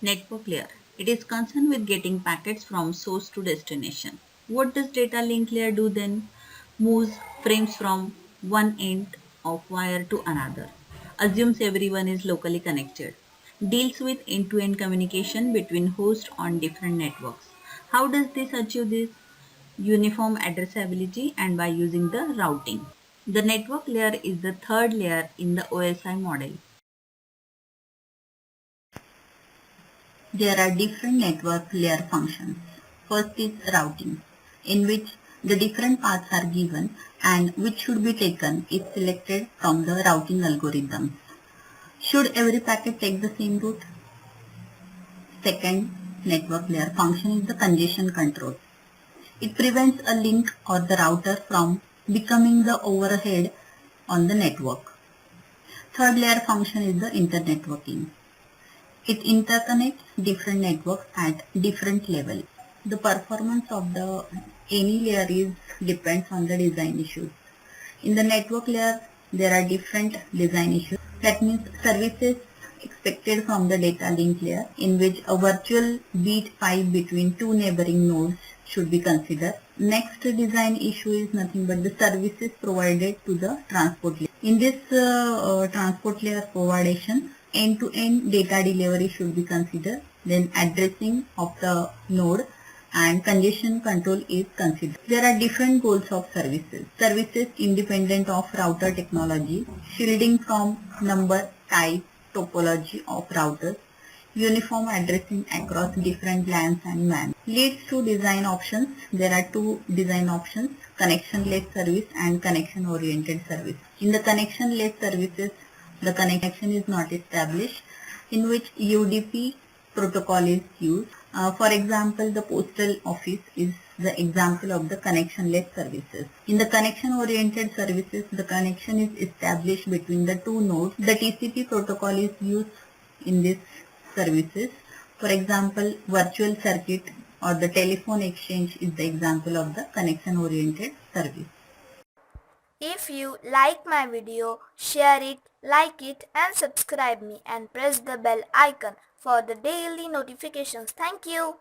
Network layer. It is concerned with getting packets from source to destination. What does data link layer do then? Moves frames from one end of wire to another. Assumes everyone is locally connected. Deals with end-to-end communication between hosts on different networks. How does this achieve this? Uniform addressability and by using the routing. The network layer is the third layer in the OSI model. There are different network layer functions. First is routing, in which the different paths are given and which should be taken is selected from the routing algorithms. Should every packet take the same route? Second network layer function is the congestion control. It prevents a link or the router from becoming the overhead on the network. Third layer function is the internetworking. It interconnects different networks at different levels. The performance of the any layer is depends on the design issues. In the network layer, there are different design issues. That means services expected from the data link layer in which a virtual beat pipe between two neighboring nodes should be considered. Next design issue is nothing but the services provided to the transport layer. In this transport layer providation, end-to-end data delivery should be considered. Then addressing of the node and congestion control is considered. There are different goals of services. Services independent of router technology, shielding from number, type, topology of routers, uniform addressing across different LANs and MANs. Leads to design options. There are two design options, connection-led service and connection-oriented service. In the connection-led services, the connection is not established, in which UDP protocol is used. For example, the postal office is the example of the connection-led services. In the connection-oriented services, the connection is established between the two nodes. The TCP protocol is used in these services. For example, virtual circuit or the telephone exchange is the example of the connection-oriented service. If you like my video, share it, like it and subscribe me and press the bell icon for the daily notifications. Thank you.